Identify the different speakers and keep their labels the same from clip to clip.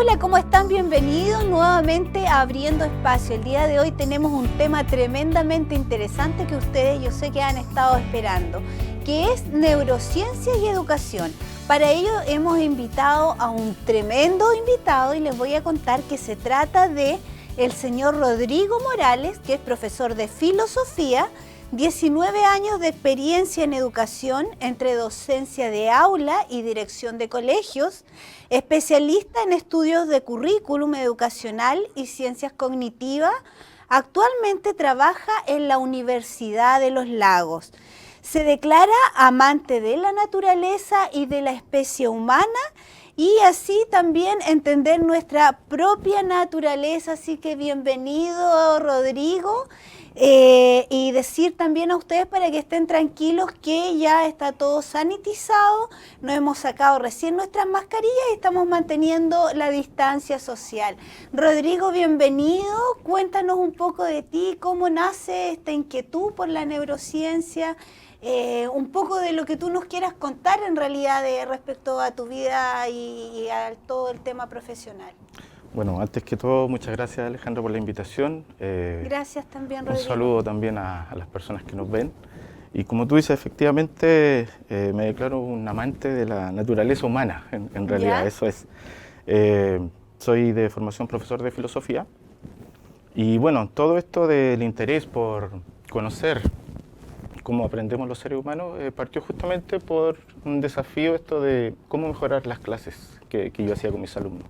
Speaker 1: Hola, ¿cómo están? Bienvenidos nuevamente a Abriendo Espacio. El día de hoy tenemos un tema tremendamente interesante que ustedes yo sé que han estado esperando, que es neurociencias y educación. Para ello hemos invitado a un tremendo invitado y les voy a contar que se trata de el señor Rodrigo Morales, que es profesor de filosofía, 19 años de experiencia en educación entre docencia de aula y dirección de colegios, especialista en estudios de currículum educacional y ciencias cognitivas. Actualmente trabaja en la Universidad de los Lagos. Se declara amante de la naturaleza y de la especie humana y así también entender nuestra propia naturaleza. Así que bienvenido, Rodrigo. Y decir también a ustedes para que estén tranquilos que ya está todo sanitizado, nos hemos sacado recién nuestras mascarillas y estamos manteniendo la distancia social. Rodrigo, bienvenido, cuéntanos un poco de ti, cómo nace esta inquietud por la neurociencia, un poco de lo que tú nos quieras contar en realidad respecto a tu vida y a todo el tema profesional.
Speaker 2: Bueno, antes que todo, muchas gracias Alejandro por la invitación.
Speaker 1: Gracias también, Rodrigo.
Speaker 2: Un saludo también a las personas que nos ven. Y como tú dices, efectivamente me declaro un amante de la naturaleza humana, en realidad, ¿ya? Eso es. Soy de formación profesor de filosofía. Y bueno, todo esto del interés por conocer cómo aprendemos los seres humanos partió justamente por un desafío esto de cómo mejorar las clases que yo hacía con mis alumnos.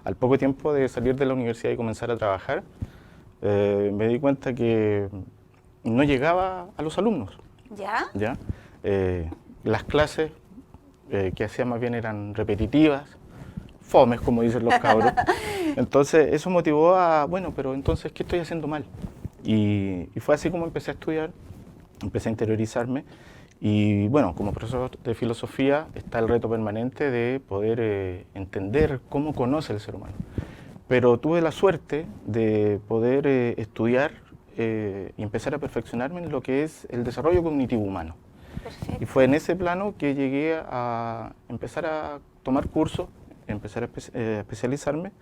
Speaker 2: Al poco tiempo de salir de la universidad y comenzar a trabajar, me di cuenta que no llegaba a los alumnos.
Speaker 1: ¿Ya?
Speaker 2: ¿Ya? Las clases que hacía más bien eran repetitivas, fomes, como dicen los cabros. Entonces eso motivó a, bueno, pero entonces, ¿qué estoy haciendo mal? Y fue así como empecé a estudiar, empecé a interiorizarme. Y bueno, como profesor de filosofía está el reto permanente de poder entender cómo conoce el ser humano. Pero tuve la suerte de poder estudiar y empezar a perfeccionarme en lo que es el desarrollo cognitivo humano.
Speaker 1: Perfecto.
Speaker 2: Y fue en ese plano que llegué a empezar a tomar cursos, empezar a especializarme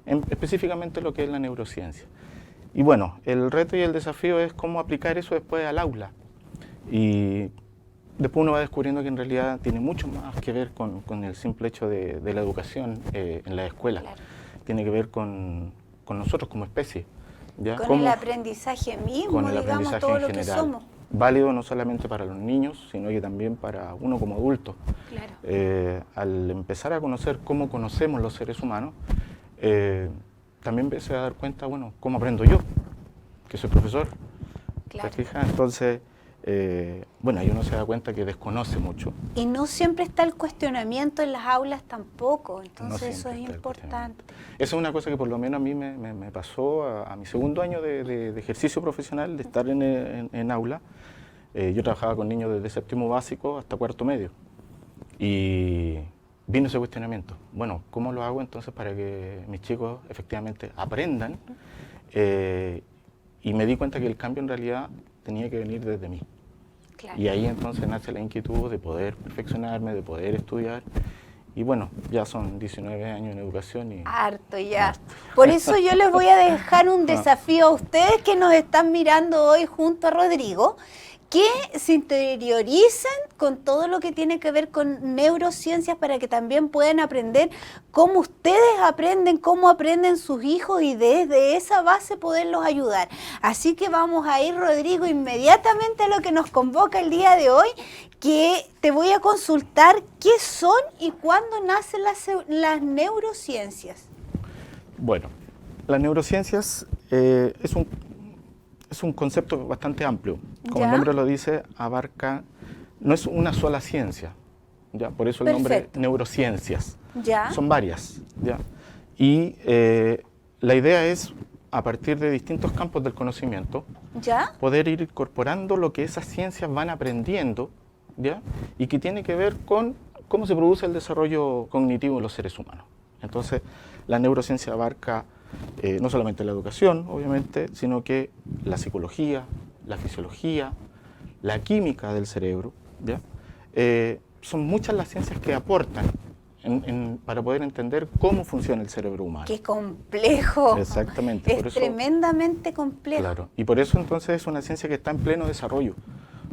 Speaker 2: específicamente en lo que es la neurociencia. Y bueno, el reto y el desafío es cómo aplicar eso después al aula. Y después uno va descubriendo que en realidad tiene mucho más que ver con el simple hecho de la educación en la escuela. Claro. Tiene que ver con nosotros como especie. ¿Ya?
Speaker 1: Con el aprendizaje mismo,
Speaker 2: con el
Speaker 1: digamos,
Speaker 2: aprendizaje
Speaker 1: todo
Speaker 2: en
Speaker 1: lo
Speaker 2: general,
Speaker 1: que somos.
Speaker 2: Válido no solamente para los niños, sino que también para uno como adulto.
Speaker 1: Claro.
Speaker 2: Al empezar a conocer cómo conocemos los seres humanos, también empecé a dar cuenta, bueno, cómo aprendo yo, que soy profesor.
Speaker 1: Claro.
Speaker 2: ¿Te fijas? Entonces, bueno, ahí uno se da cuenta que desconoce mucho.
Speaker 1: Y no siempre está el cuestionamiento en las aulas tampoco, entonces
Speaker 2: No
Speaker 1: eso es importante.
Speaker 2: Esa es una cosa que por lo menos a mí me pasó a mi segundo año de ejercicio profesional, de estar en aula. Yo trabajaba con niños desde séptimo básico hasta cuarto medio. Y vino ese cuestionamiento. Bueno, ¿cómo lo hago entonces para que mis chicos efectivamente aprendan? Y me di cuenta que el cambio en realidad tenía que venir desde mí. Claro. Y ahí entonces nace la inquietud de poder perfeccionarme, de poder estudiar. Y bueno, ya son 19 años en educación y...
Speaker 1: Harto ya. Por eso yo les voy a dejar un desafío a ustedes que nos están mirando hoy junto a Rodrigo, que se interioricen con todo lo que tiene que ver con neurociencias para que también puedan aprender cómo ustedes aprenden, cómo aprenden sus hijos y desde esa base poderlos ayudar. Así que vamos a ir, Rodrigo, inmediatamente a lo que nos convoca el día de hoy, que te voy a consultar qué son y cuándo nacen las neurociencias.
Speaker 2: Bueno, las neurociencias es un concepto bastante amplio. Como el nombre lo dice, abarca, no es una sola ciencia, ¿ya? Por eso el nombre neurociencias.
Speaker 1: ¿Ya?
Speaker 2: Son varias, ¿ya? Y la idea es, a partir de distintos campos del conocimiento,
Speaker 1: ¿ya?
Speaker 2: Poder ir incorporando lo que esas ciencias van aprendiendo, ¿ya? Y que tiene que ver con cómo se produce el desarrollo cognitivo en los seres humanos. Entonces, la neurociencia abarca no solamente la educación, obviamente, sino que la psicología, la fisiología, la química del cerebro, ¿ya? Son muchas las ciencias que aportan para poder entender cómo funciona el cerebro humano.
Speaker 1: ¡Qué complejo!
Speaker 2: Exactamente.
Speaker 1: Es tremendamente complejo.
Speaker 2: Claro, y por eso entonces es una ciencia que está en pleno desarrollo,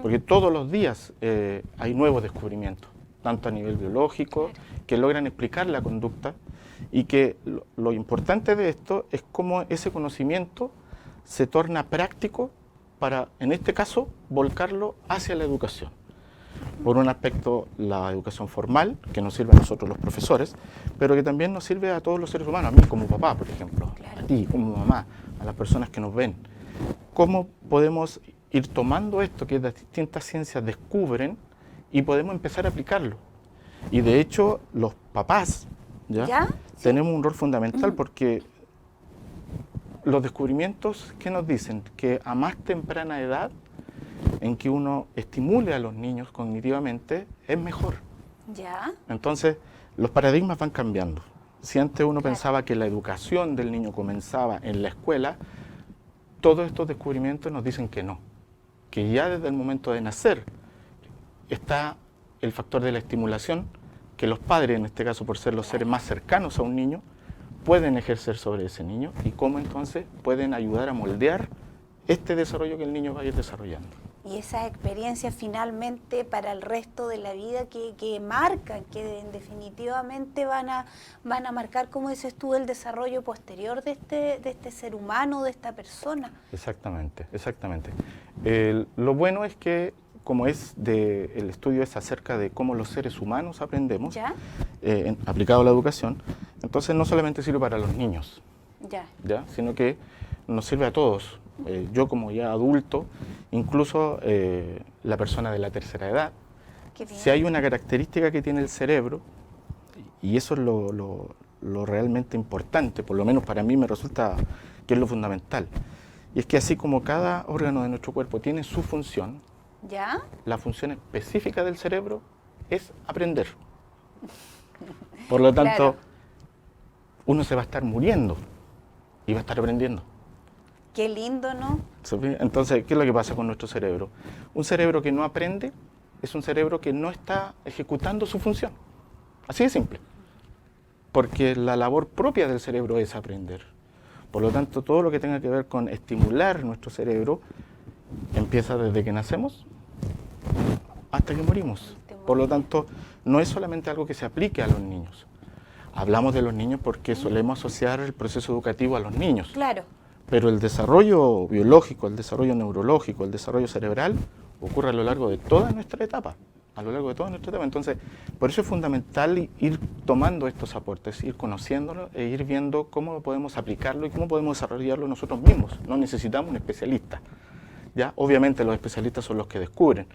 Speaker 2: porque todos los días hay nuevos descubrimientos, tanto a nivel biológico, que logran explicar la conducta, y que lo importante de esto es cómo ese conocimiento se torna práctico para, en este caso, volcarlo hacia la educación. Por un aspecto, la educación formal, que nos sirve a nosotros los profesores, pero que también nos sirve a todos los seres humanos, a mí como papá, por ejemplo, a ti como mamá, a las personas que nos ven. ¿Cómo podemos ir tomando esto que las distintas ciencias descubren y podemos empezar a aplicarlo? Y de hecho, los papás ¿ya? Tenemos un rol fundamental porque los descubrimientos, ¿qué nos dicen? Que a más temprana edad en que uno estimule a los niños cognitivamente, es mejor.
Speaker 1: ¿Ya?
Speaker 2: Entonces, los paradigmas van cambiando. Si antes uno pensaba que la educación del niño comenzaba en la escuela, todos estos descubrimientos nos dicen que no. Que ya desde el momento de nacer está el factor de la estimulación, que los padres, en este caso por ser los seres más cercanos a un niño, pueden ejercer sobre ese niño y cómo entonces pueden ayudar a moldear este desarrollo que el niño va a ir desarrollando.
Speaker 1: Y esas experiencias finalmente para el resto de la vida que marcan, que definitivamente van a marcar, como dices tú, el desarrollo posterior de este ser humano, de esta persona.
Speaker 2: Exactamente, exactamente. Lo bueno es que, como el estudio es acerca de cómo los seres humanos aprendemos, aplicado a la educación, entonces no solamente sirve para los niños, ¿ya? Sino que nos sirve a todos. Yo como ya adulto, incluso la persona de la tercera edad, si hay una característica que tiene el cerebro, y eso es lo realmente importante, por lo menos para mí me resulta que es lo fundamental, y es que así como cada órgano de nuestro cuerpo tiene su función, la función específica del cerebro es aprender. Por lo tanto, uno se va a estar muriendo y va a estar aprendiendo.
Speaker 1: Qué lindo, ¿no?
Speaker 2: Entonces, ¿qué es lo que pasa con nuestro cerebro? Un cerebro que no aprende es un cerebro que no está ejecutando su función. Así de simple. Porque la labor propia del cerebro es aprender. Por lo tanto, todo lo que tenga que ver con estimular nuestro cerebro empieza desde que nacemos hasta que morimos. Por lo tanto, no es solamente algo que se aplique a los niños. Hablamos de los niños porque solemos asociar el proceso educativo a los niños.
Speaker 1: Claro.
Speaker 2: Pero el desarrollo biológico, el desarrollo neurológico, el desarrollo cerebral ocurre a lo largo de toda nuestra etapa. Entonces, por eso es fundamental ir tomando estos aportes, ir conociéndolos e ir viendo cómo podemos aplicarlo y cómo podemos desarrollarlo nosotros mismos. No necesitamos un especialista. ¿Ya? Obviamente los especialistas son los que descubren,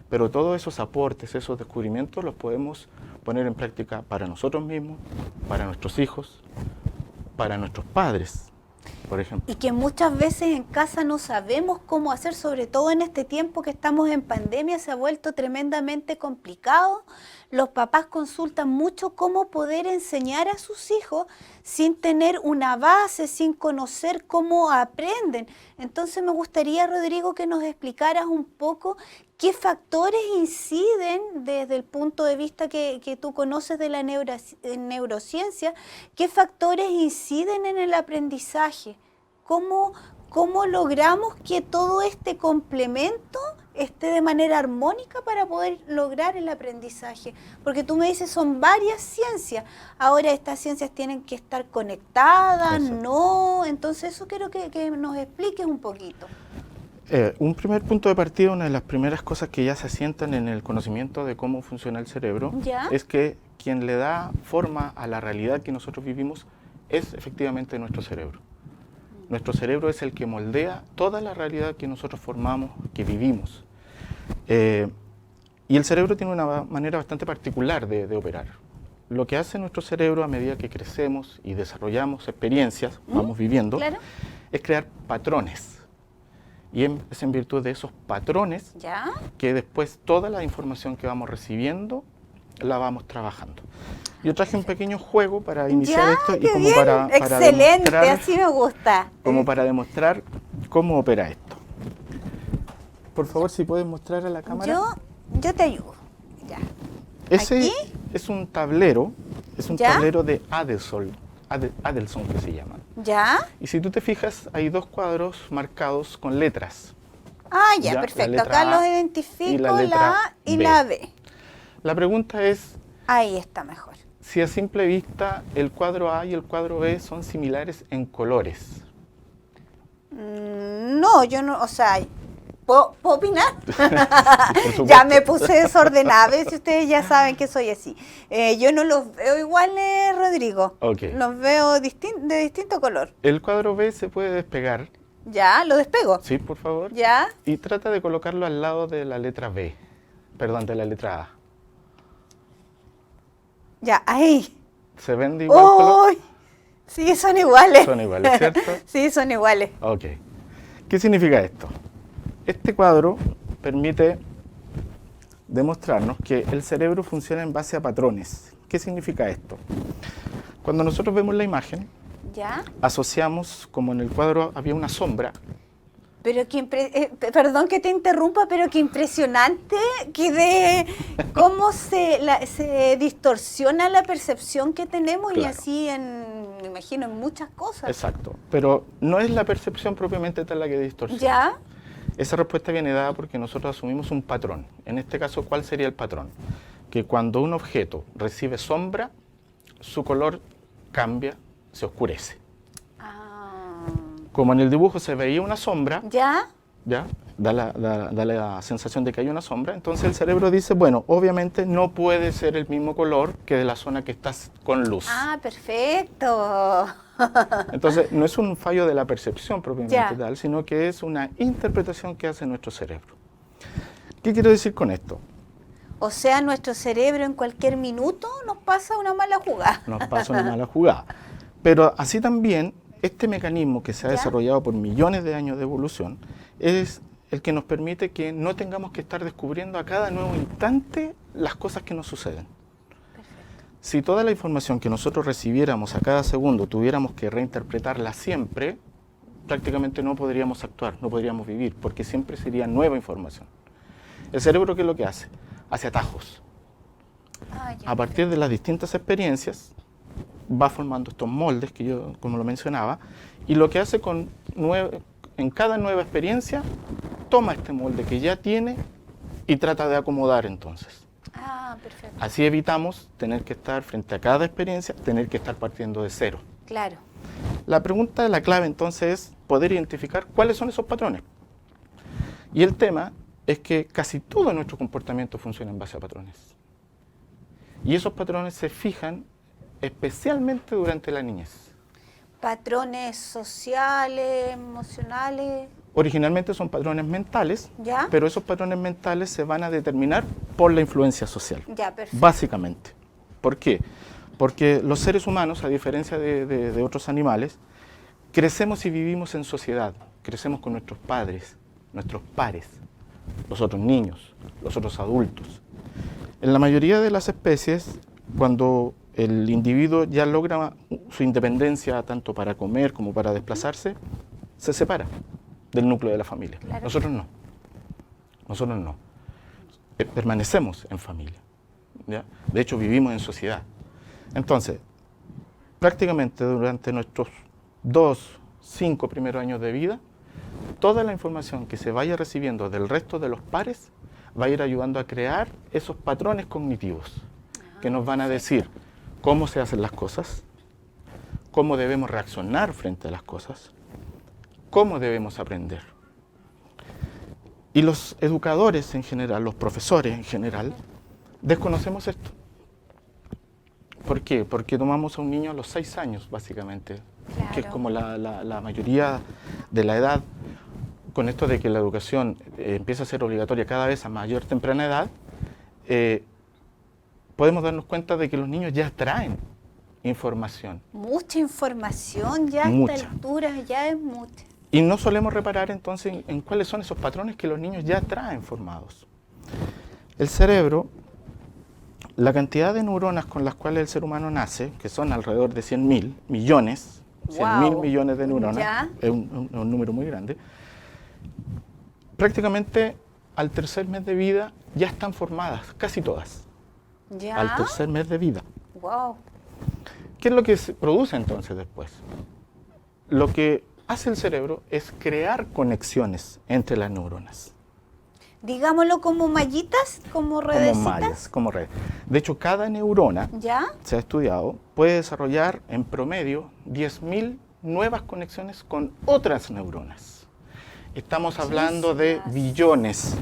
Speaker 2: pero todos esos aportes, esos descubrimientos los podemos poner en práctica para nosotros mismos, para nuestros hijos, para nuestros padres, por ejemplo.
Speaker 1: Y que muchas veces en casa no sabemos cómo hacer, sobre todo en este tiempo que estamos en pandemia, se ha vuelto tremendamente complicado. Los papás consultan mucho cómo poder enseñar a sus hijos sin tener una base, sin conocer cómo aprenden. Entonces me gustaría, Rodrigo, que nos explicaras un poco qué factores inciden desde el punto de vista que tú conoces de la neurociencia, qué factores inciden en el aprendizaje. ¿Cómo logramos que todo este complemento esté de manera armónica para poder lograr el aprendizaje? Porque tú me dices, son varias ciencias. Ahora estas ciencias tienen que estar conectadas, ¿no? Entonces eso quiero que nos expliques un poquito.
Speaker 2: Un primer punto de partida, una de las primeras cosas que ya se asientan en el conocimiento de cómo funciona el cerebro, es que quien le da forma a la realidad que nosotros vivimos es efectivamente nuestro cerebro. Nuestro cerebro es el que moldea toda la realidad que nosotros formamos, que vivimos. Y el cerebro tiene una manera bastante particular de operar. Lo que hace nuestro cerebro a medida que crecemos y desarrollamos experiencias, vamos viviendo, es crear patrones. Y es en virtud de esos patrones que después toda la información que vamos recibiendo la vamos trabajando. Yo traje un pequeño juego para iniciar esto y como para
Speaker 1: excelente, así me gusta.
Speaker 2: Como para demostrar cómo opera esto. Por favor, si puedes mostrar a la cámara.
Speaker 1: Yo te ayudo. Ya.
Speaker 2: Ese es un tablero Es un
Speaker 1: ¿Ya?
Speaker 2: tablero de Adelson que se llama.
Speaker 1: ¿Ya?
Speaker 2: Y si tú te fijas, hay dos cuadros marcados con letras.
Speaker 1: Ah, ya,
Speaker 2: ¿Ya? La
Speaker 1: perfecto.
Speaker 2: letra
Speaker 1: Acá
Speaker 2: A
Speaker 1: los
Speaker 2: y
Speaker 1: identifico,
Speaker 2: la
Speaker 1: la
Speaker 2: letra
Speaker 1: A y
Speaker 2: B.
Speaker 1: la B.
Speaker 2: La pregunta es
Speaker 1: Ahí está mejor.
Speaker 2: si a simple vista el cuadro A y el cuadro B son similares en colores.
Speaker 1: No, yo no, o sea, ¿puedo opinar?
Speaker 2: Por supuesto.
Speaker 1: Ya me puse desordenada, si ustedes ya saben que soy así. Yo no los veo iguales, Rodrigo.
Speaker 2: Ok.
Speaker 1: Los veo de distinto color.
Speaker 2: El cuadro B se puede despegar,
Speaker 1: Ya, lo despego.
Speaker 2: ¿sí, por favor?
Speaker 1: Ya,
Speaker 2: Y trata de colocarlo al lado de la letra B, perdón, de la letra A.
Speaker 1: ya, ahí.
Speaker 2: ¿Se ven de igual color?
Speaker 1: ¡Uy! Sí, son iguales.
Speaker 2: Son iguales, ¿cierto?
Speaker 1: Sí, son iguales.
Speaker 2: Ok. ¿Qué significa esto? Este cuadro permite demostrarnos que el cerebro funciona en base a patrones. ¿Qué significa esto? Cuando nosotros vemos la imagen,
Speaker 1: Ya.
Speaker 2: asociamos, como en el cuadro había una sombra,
Speaker 1: Pero perdón que te interrumpa, pero qué impresionante que de cómo se distorsiona la percepción que tenemos y
Speaker 2: Claro.
Speaker 1: así me imagino, en muchas cosas.
Speaker 2: exacto, pero no es la percepción propiamente tal la que distorsiona.
Speaker 1: ¿Ya?
Speaker 2: Esa respuesta viene dada porque nosotros asumimos un patrón. En este caso, ¿cuál sería el patrón? Que cuando un objeto recibe sombra, su color cambia, se oscurece.
Speaker 1: Ah.
Speaker 2: Como en el dibujo se veía una sombra,
Speaker 1: ¿Ya?
Speaker 2: ¿ya? Da la sensación de que hay una sombra, entonces el cerebro dice, bueno, obviamente no puede ser el mismo color que de la zona que estás con luz.
Speaker 1: Ah, perfecto.
Speaker 2: Entonces, no es un fallo de la percepción propiamente
Speaker 1: Ya.
Speaker 2: tal, sino que es una interpretación que hace nuestro cerebro. ¿Qué quiero decir con esto?
Speaker 1: O sea, nuestro cerebro en cualquier minuto nos pasa una mala jugada.
Speaker 2: Nos pasa una mala jugada. Pero así también, este mecanismo que se ha
Speaker 1: ¿Ya?
Speaker 2: desarrollado por millones de años de evolución es el que nos permite que no tengamos que estar descubriendo a cada nuevo instante las cosas que nos suceden. Si toda la información que nosotros recibiéramos a cada segundo tuviéramos que reinterpretarla siempre, prácticamente no podríamos actuar, no podríamos vivir, porque siempre sería nueva información. El cerebro, ¿qué es lo que hace? Hace atajos.
Speaker 1: Ah, ya.
Speaker 2: A partir de las distintas experiencias, va formando estos moldes que yo, como lo mencionaba, y lo que hace en cada nueva experiencia, toma este molde que ya tiene y trata de acomodar entonces.
Speaker 1: Ah, perfecto.
Speaker 2: Así evitamos tener que estar frente a cada experiencia, tener que estar partiendo de cero.
Speaker 1: Claro.
Speaker 2: La pregunta, la clave entonces es poder identificar cuáles son esos patrones. Y el tema es que casi todo nuestro comportamiento funciona en base a patrones. Y esos patrones se fijan especialmente durante la niñez.
Speaker 1: Patrones sociales, emocionales.
Speaker 2: Originalmente son patrones mentales,
Speaker 1: ¿Ya?
Speaker 2: pero esos patrones mentales se van a determinar por la influencia social.
Speaker 1: Ya, perfecto.
Speaker 2: Básicamente. ¿Por qué? Porque los seres humanos, a diferencia de otros animales, crecemos y vivimos en sociedad. Crecemos con nuestros padres, nuestros pares, los otros niños, los otros adultos. En la mayoría de las especies, cuando el individuo ya logra su independencia tanto para comer como para desplazarse, se separa del núcleo de la familia.
Speaker 1: Claro.
Speaker 2: Nosotros no. Nosotros no. Permanecemos en familia. ¿Ya? De hecho, vivimos en sociedad. Entonces, prácticamente durante nuestros 2, 5 primeros años de vida, toda la información que se vaya recibiendo del resto de los pares va a ir ayudando a crear esos patrones cognitivos que nos van a decir cómo se hacen las cosas, cómo debemos reaccionar frente a las cosas, cómo debemos aprender. Y los educadores en general, los profesores en general, desconocemos esto. ¿Por qué? Porque tomamos a un niño a los 6 años, básicamente,
Speaker 1: Claro.
Speaker 2: que es como la mayoría de la edad, con esto de que la educación empieza a ser obligatoria cada vez a mayor temprana edad, podemos darnos cuenta de que los niños ya traen información.
Speaker 1: Mucha información ya a
Speaker 2: Mucha.
Speaker 1: esta altura, ya es mucha.
Speaker 2: Y no solemos reparar entonces en cuáles son esos patrones que los niños ya traen formados. El cerebro, la cantidad de neuronas con las cuales el ser humano nace, que son alrededor de 100.000 millones, 100.000
Speaker 1: Wow.
Speaker 2: millones de neuronas,
Speaker 1: Ya.
Speaker 2: es un número muy grande, prácticamente al tercer mes de vida ya están formadas, casi todas,
Speaker 1: Ya.
Speaker 2: al tercer mes de vida.
Speaker 1: Wow.
Speaker 2: ¿Qué es lo que se produce entonces después? Lo que hace el cerebro es crear conexiones entre las neuronas.
Speaker 1: Digámoslo como mallitas, como redecitas.
Speaker 2: Como mallas, como redes. De hecho, cada neurona,
Speaker 1: ¿Ya?
Speaker 2: se ha estudiado, puede desarrollar en promedio 10.000 nuevas conexiones con otras neuronas. Estamos hablando de billones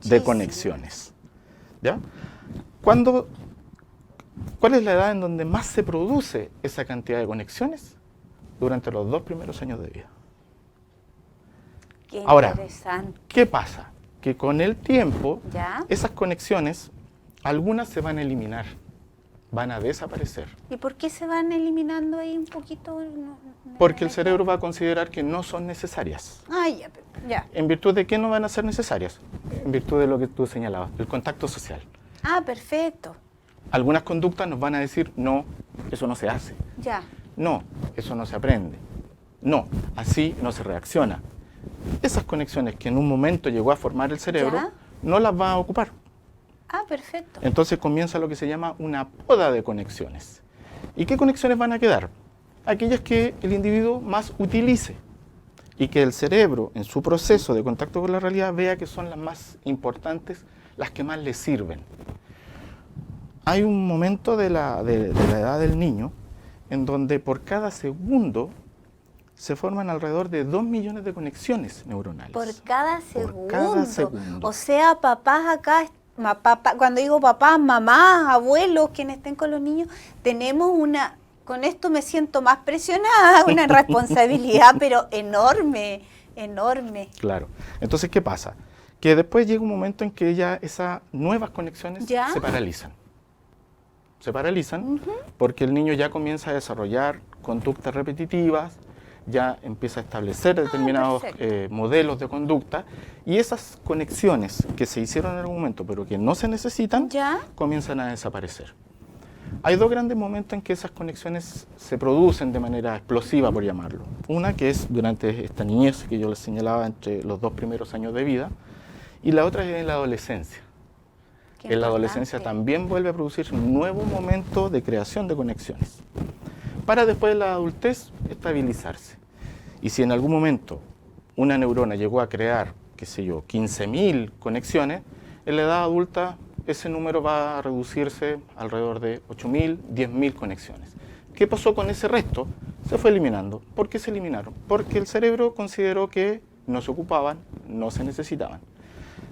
Speaker 2: de conexiones. ¿Ya? ¿Cuál es la edad en donde más se produce esa cantidad de conexiones? Durante los 2 primeros años de vida.
Speaker 1: Qué
Speaker 2: Ahora,
Speaker 1: interesante.
Speaker 2: ¿qué pasa? Que con el tiempo,
Speaker 1: ¿Ya?
Speaker 2: esas conexiones, algunas se van a eliminar, van a desaparecer.
Speaker 1: ¿Y por qué se van eliminando ahí un poquito?
Speaker 2: Porque el cerebro va a considerar que no son necesarias.
Speaker 1: Ah, ya, ya.
Speaker 2: ¿En virtud de qué no van a ser necesarias? En virtud de lo que tú señalabas, el contacto social.
Speaker 1: Ah, perfecto.
Speaker 2: Algunas conductas nos van a decir, no, eso no se hace.
Speaker 1: Ya.
Speaker 2: No, eso no se aprende. No, así no se reacciona. Esas conexiones que en un momento llegó a formar el cerebro,
Speaker 1: ¿Ya?
Speaker 2: no las va a ocupar.
Speaker 1: Ah, perfecto.
Speaker 2: Entonces comienza lo que se llama una poda de conexiones. ¿Y qué conexiones van a quedar? Aquellas que el individuo más utilice y que el cerebro, en su proceso de contacto con la realidad, vea que son las más importantes, las que más le sirven. Hay un momento de la edad del niño en donde por cada segundo se forman alrededor de 2 millones de conexiones neuronales.
Speaker 1: Por cada segundo.
Speaker 2: Por cada segundo.
Speaker 1: O sea, papás acá, cuando digo papás, mamás, abuelos, quienes estén con los niños, tenemos con esto me siento más presionada, una responsabilidad, pero enorme, enorme.
Speaker 2: Claro. Entonces, ¿qué pasa? Que después llega un momento en que ya esas nuevas conexiones
Speaker 1: ¿Ya?
Speaker 2: se paralizan. Se paralizan porque el niño ya comienza a desarrollar conductas repetitivas, ya empieza a establecer determinados modelos de conducta, y esas conexiones que se hicieron en algún momento pero que no se necesitan,
Speaker 1: ¿Ya?
Speaker 2: comienzan a desaparecer. Hay 2 grandes momentos en que esas conexiones se producen de manera explosiva, por llamarlo. Una que es durante esta niñez que yo les señalaba, entre los 2 primeros años de vida, y la otra es en la adolescencia.
Speaker 1: Qué
Speaker 2: En la adolescencia
Speaker 1: importante.
Speaker 2: también vuelve a producirse un nuevo momento de creación de conexiones, para después en la adultez estabilizarse. Y si en algún momento una neurona llegó a crear, qué sé yo, 15.000 conexiones, en la edad adulta ese número va a reducirse alrededor de 8.000, 10.000 conexiones. ¿Qué pasó con ese resto? Se fue eliminando. ¿Por qué se eliminaron? Porque el cerebro consideró que no se ocupaban, no se necesitaban.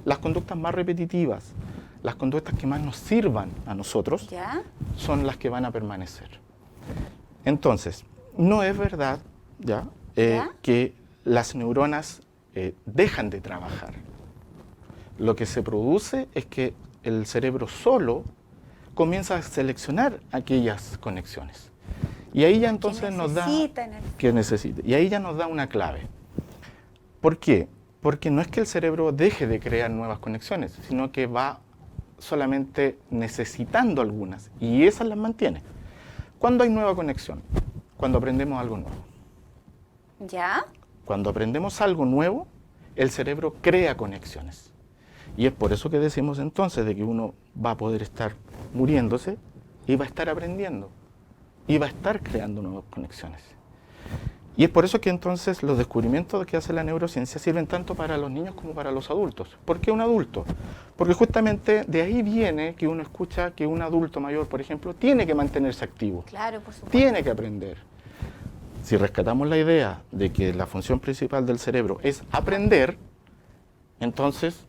Speaker 2: Las conductas más repetitivas, las conductas que más nos sirvan a nosotros,
Speaker 1: ¿Ya?
Speaker 2: son las que van a permanecer. Entonces, no es verdad ¿ya? Que las neuronas dejan de trabajar. Lo que se produce es que el cerebro solo comienza a seleccionar aquellas conexiones. Y ahí ya entonces nos da... Que necesita. Y ahí ya nos da una clave. ¿Por qué? Porque no es que el cerebro deje de crear nuevas conexiones, sino que va solamente necesitando algunas, y esas las mantiene. ¿Cuándo hay nueva conexión? Cuando aprendemos algo nuevo.
Speaker 1: ¿Ya?
Speaker 2: Cuando aprendemos algo nuevo, el cerebro crea conexiones. Y es por eso que decimos entonces de que uno va a poder estar muriéndose y va a estar aprendiendo y va a estar creando nuevas conexiones. Y es por eso que entonces los descubrimientos que hace la neurociencia sirven tanto para los niños como para los adultos. ¿Por qué un adulto? Porque justamente de ahí viene que uno escucha que un adulto mayor, por ejemplo, tiene que mantenerse activo.
Speaker 1: Claro, por supuesto.
Speaker 2: Tiene que aprender. Si rescatamos la idea de que la función principal del cerebro es aprender, entonces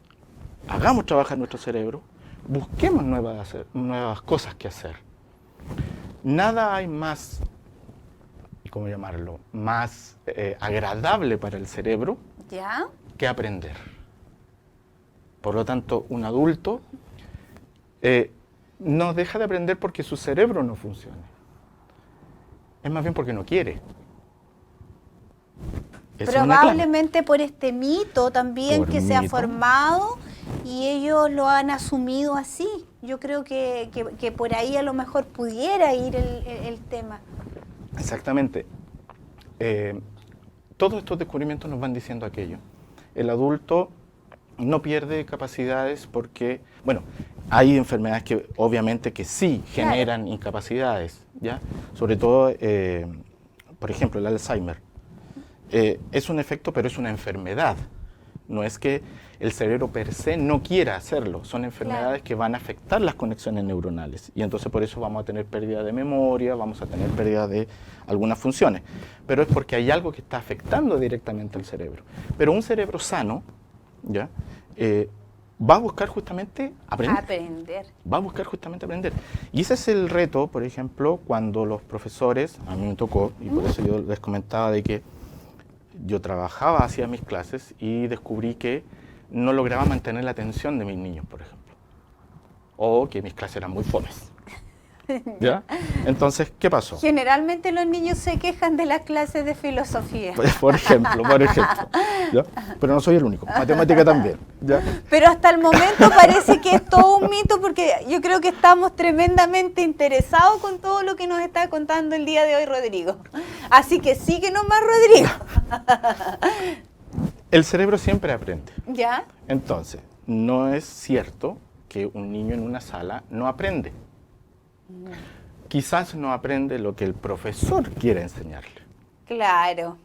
Speaker 2: hagamos trabajar nuestro cerebro, busquemos nuevas cosas que hacer. Nada hay más, ¿cómo llamarlo?, más agradable para el cerebro
Speaker 1: ¿Ya?
Speaker 2: que aprender. Por lo tanto, un adulto no deja de aprender porque su cerebro no funcione. Es más bien porque no quiere. Esa es una clave.
Speaker 1: Probablemente por este mito también
Speaker 2: Por
Speaker 1: que se ha
Speaker 2: mito.
Speaker 1: formado y ellos lo han asumido así. Yo creo que por ahí a lo mejor pudiera ir el tema.
Speaker 2: Exactamente. Todos estos descubrimientos nos van diciendo aquello. El adulto no pierde capacidades porque, bueno, hay enfermedades que obviamente que sí generan incapacidades, ¿ya? Sobre todo, por ejemplo, el Alzheimer. Es un efecto, pero es una enfermedad. No es que el cerebro per se no quiera hacerlo, son enfermedades que van a afectar las conexiones neuronales y entonces por eso vamos a tener pérdida de memoria, vamos a tener pérdida de algunas funciones, pero es porque hay algo que está afectando directamente al cerebro. Pero un cerebro sano, ¿ya? Va a buscar justamente aprender. Va a buscar justamente aprender. Y ese es el reto, por ejemplo, cuando los profesores, a mí me tocó, y por eso yo les comentaba de que yo trabajaba, hacía mis clases y descubrí que no lograba mantener la atención de mis niños, por ejemplo. O que mis clases eran muy fomes. ¿Ya? Entonces, ¿qué pasó?
Speaker 1: Generalmente los niños se quejan de las clases de filosofía.
Speaker 2: Pues, por ejemplo. ¿Ya? Pero no soy el único, matemática también. ¿Ya?
Speaker 1: Pero hasta el momento parece que es todo un mito porque yo creo que estamos tremendamente interesados con todo lo que nos está contando el día de hoy Rodrigo. Así que síguenos más, Rodrigo.
Speaker 2: El cerebro siempre aprende.
Speaker 1: ¿Ya?
Speaker 2: Entonces, no es cierto que un niño en una sala no aprende. Quizás no aprende lo que el profesor quiere enseñarle.
Speaker 1: Claro.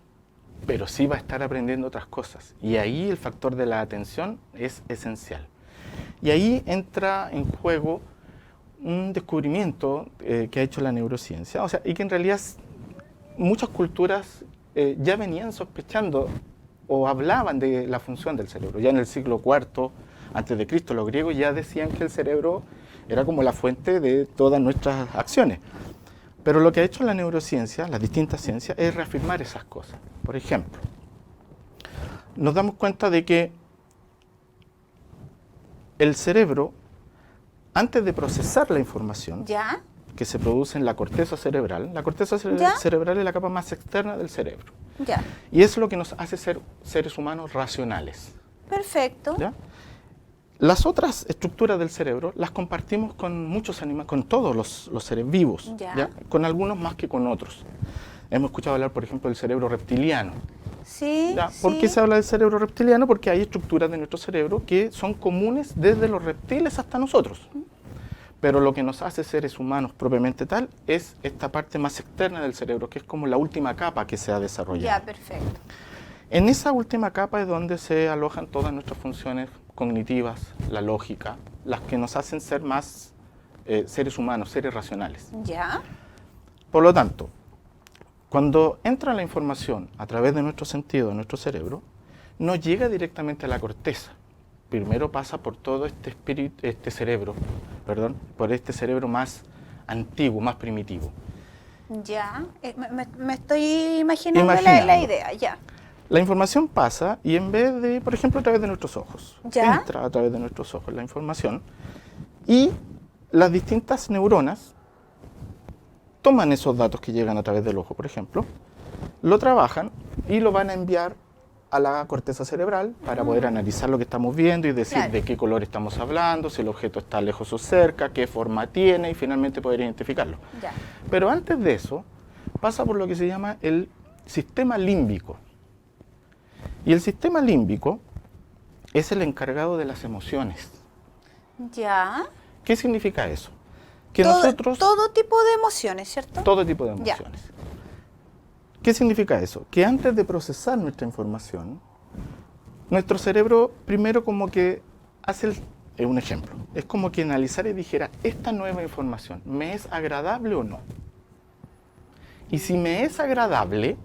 Speaker 2: Pero sí va a estar aprendiendo otras cosas. Y ahí el factor de la atención es esencial. Y ahí entra en juego un descubrimiento que ha hecho la neurociencia. O sea, y que en realidad muchas culturas ya venían sospechando o hablaban de la función del cerebro. Ya en el siglo IV antes de Cristo, los griegos ya decían que el cerebro era como la fuente de todas nuestras acciones. Pero lo que ha hecho la neurociencia, las distintas ciencias, es reafirmar esas cosas. Por ejemplo, nos damos cuenta de que el cerebro, antes de procesar la información que se produce en la corteza cerebral cerebral es la capa más externa del cerebro. Y es lo que nos hace ser seres humanos racionales.
Speaker 1: Perfecto.
Speaker 2: ¿Ya? Las otras estructuras del cerebro las compartimos con muchos animales, con todos los seres vivos, ¿ya? Con algunos más que con otros. Hemos escuchado hablar, por ejemplo, del cerebro reptiliano.
Speaker 1: Sí,
Speaker 2: ¿Por qué se habla del cerebro reptiliano? Porque hay estructuras de nuestro cerebro que son comunes desde los reptiles hasta nosotros. Pero lo que nos hace seres humanos propiamente tal es esta parte más externa del cerebro, que es como la última capa que se ha desarrollado.
Speaker 1: Ya, perfecto.
Speaker 2: En esa última capa es donde se alojan todas nuestras funciones cognitivas, la lógica, las que nos hacen ser más seres humanos, seres racionales.
Speaker 1: Ya.
Speaker 2: Por lo tanto, cuando entra la información a través de nuestro sentido, de nuestro cerebro, no llega directamente a la corteza. Primero pasa por todo por este cerebro más antiguo, más primitivo.
Speaker 1: Ya, me estoy imaginando la idea, ya.
Speaker 2: La información pasa y en vez de, por ejemplo, a través de nuestros ojos,
Speaker 1: ¿Ya?
Speaker 2: entra a través de nuestros ojos la información y las distintas neuronas toman esos datos que llegan a través del ojo, por ejemplo, lo trabajan y lo van a enviar a la corteza cerebral para poder analizar lo que estamos viendo y decir de qué color estamos hablando, si el objeto está lejos o cerca, qué forma tiene y finalmente poder identificarlo.
Speaker 1: Ya.
Speaker 2: Pero antes de eso pasa por lo que se llama el sistema límbico. Y el sistema límbico es el encargado de las emociones.
Speaker 1: Ya.
Speaker 2: ¿Qué significa eso? Que
Speaker 1: todo tipo de emociones, ¿cierto?
Speaker 2: Todo tipo de emociones. Ya. ¿Qué significa eso? Que antes de procesar nuestra información, nuestro cerebro primero como que hace un ejemplo. Es como que analizara y dijera, esta nueva información, ¿me es agradable o no? Y si me es agradable,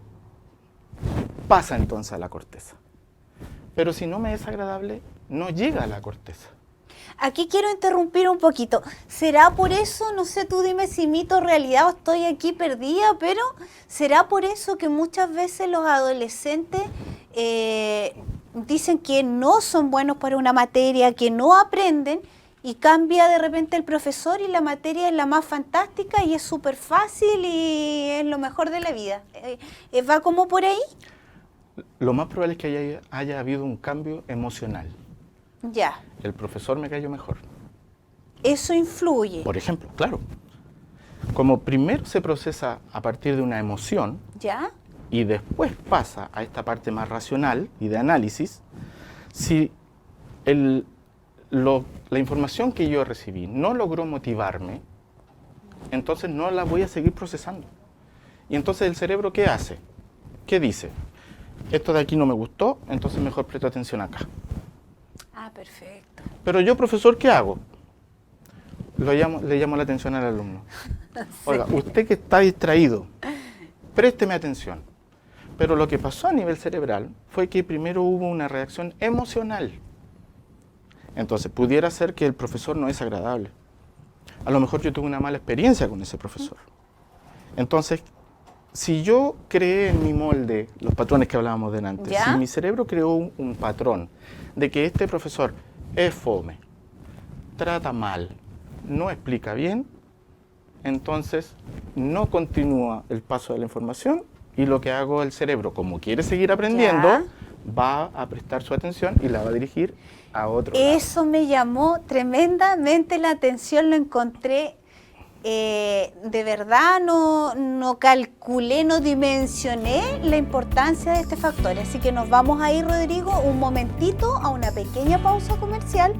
Speaker 2: pasa entonces a la corteza. Pero si no me es agradable, no llega a la corteza.
Speaker 1: Aquí quiero interrumpir un poquito. ¿Será por eso, no sé, tú dime si mito o realidad o estoy aquí perdida, pero será por eso que muchas veces los adolescentes dicen que no son buenos para una materia, que no aprenden y cambia de repente el profesor y la materia es la más fantástica y es súper fácil y es lo mejor de la vida? ¿Va como por ahí?
Speaker 2: Lo más probable es que haya habido un cambio emocional.
Speaker 1: Ya.
Speaker 2: El profesor me cayó mejor.
Speaker 1: Eso influye.
Speaker 2: Por ejemplo, claro. Como primero se procesa a partir de una emoción,
Speaker 1: ¿ya?
Speaker 2: Y después pasa a esta parte más racional y de análisis, si la información que yo recibí no logró motivarme, entonces no la voy a seguir procesando. Y entonces el cerebro, ¿qué hace? ¿Qué dice? Esto de aquí no me gustó, entonces mejor presto atención acá.
Speaker 1: Ah, perfecto.
Speaker 2: Pero yo, profesor, ¿qué hago? Le llamo la atención al alumno. Sí. Oiga, usted que está distraído, présteme atención. Pero lo que pasó a nivel cerebral fue que primero hubo una reacción emocional. Entonces, pudiera ser que el profesor no es agradable. A lo mejor yo tuve una mala experiencia con ese profesor. Entonces, si yo creé en mi molde los patrones que hablábamos delante,
Speaker 1: ¿ya?
Speaker 2: Si mi cerebro creó un patrón de que este profesor es fome, trata mal, no explica bien, entonces no continúa el paso de la información y lo que hago el cerebro, como quiere seguir aprendiendo,
Speaker 1: ¿ya?
Speaker 2: Va a prestar su atención y la va a dirigir a otro lado.
Speaker 1: Eso me llamó tremendamente la atención, lo encontré, de verdad no calculé, no dimensioné la importancia de este factor. Así que nos vamos a ir, Rodrigo, un momentito a una pequeña pausa comercial.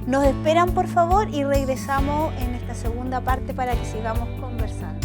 Speaker 1: Nos esperan, por favor, y regresamos en esta segunda parte para que sigamos conversando.